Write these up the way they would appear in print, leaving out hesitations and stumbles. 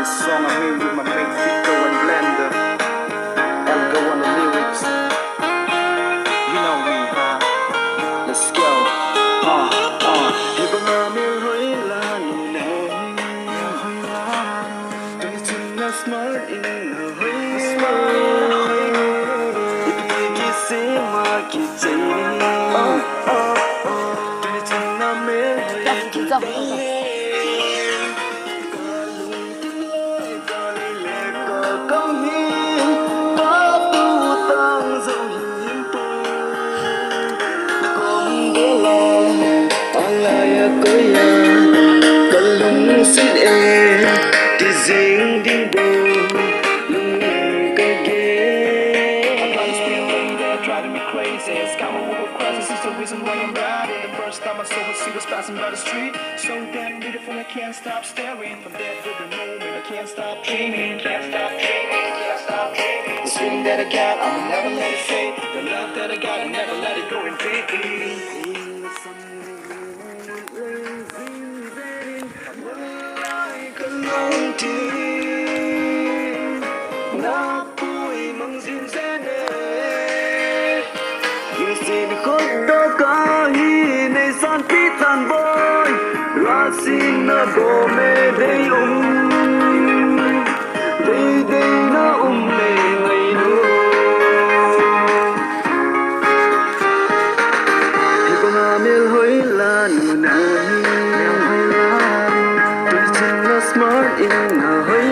song I made with my mate Fico and Blender. Elgo on the lyrics. You know me, huh? Let's go. Ibang aming hoy lalo na. Don't you know smart in a hoy smart. Ipigising makitay. Don't you know me hoy. Xin em thì dính đinh bồ lung cái ghế. Driving me crazy, it's got my world crisis. It's the reason why I'm riding. The first time I saw her, she was passing by the street. So damn beautiful, I can't stop staring. From that to the moment, I can't stop dreaming. Can't stop dreaming, can't stop dreaming. The feeling that I got, I will never let it fade. The love that I got, I never let it go in vain. Xin khóc đó cả hi này san tí tàn vơi ra xin na bồ mê đây đây na mê ngày nu thì con amel hoi la nu nai tôi chân na smart in na hoi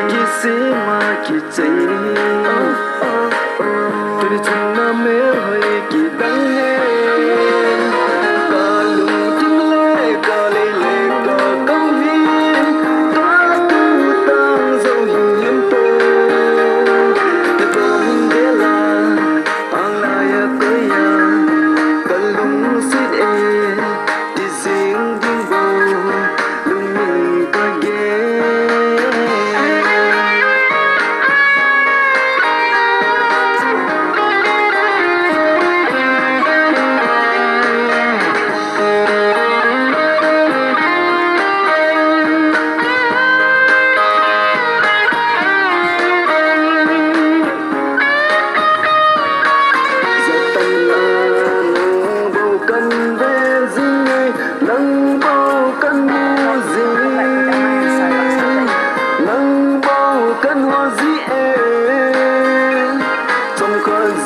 ki se ma ki chai tôi chân na mê hơi kỳ đắng nghe cả lùng tiếng lệ cả lệ lệ cả công hiến cả tu tăng dấu hiệu hiếm tô để bom để là ang laya kaya cả lùng xít e đi riêng đinh bồ lùng mình cả ghé.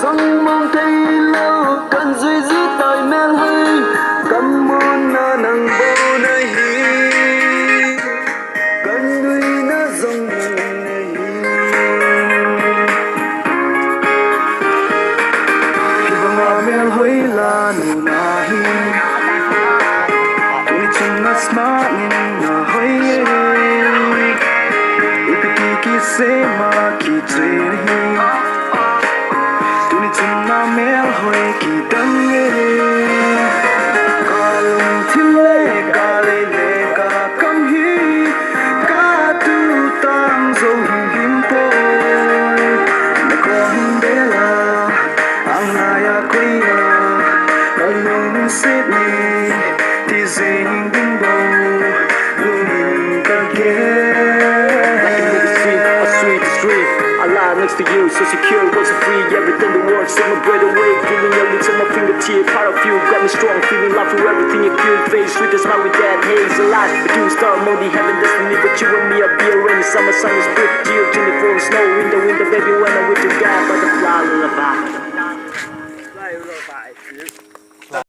Dòng mong thấy lâu cần duy dĩ tại men hơi cầm môn na nang bồ này cần đuôi na dòng này khi bằng ngà men hơi là nụ na tôi chân na smart nên na hơi ipiki se ma ki tre na mel hoi ki dang nghe cả lùng thiên lệ cả lệ lệ cả cam hi cả tu tam dấu hiếm po na con bé là ang naya kuya cả lùng xếp ni thì dinh đinh bầu lùng cả ghé. Alive next to you, so secure, was so free. Everything the world set my breath away. Feeling your lips on my fingertip. Part of you got me strong, feeling love for everything you feel. Face with a smile with that haze alive. But you star mode, heaven destiny. But you and me are be a rain. Summer sun is split, geo 24 snow in the winter, baby when I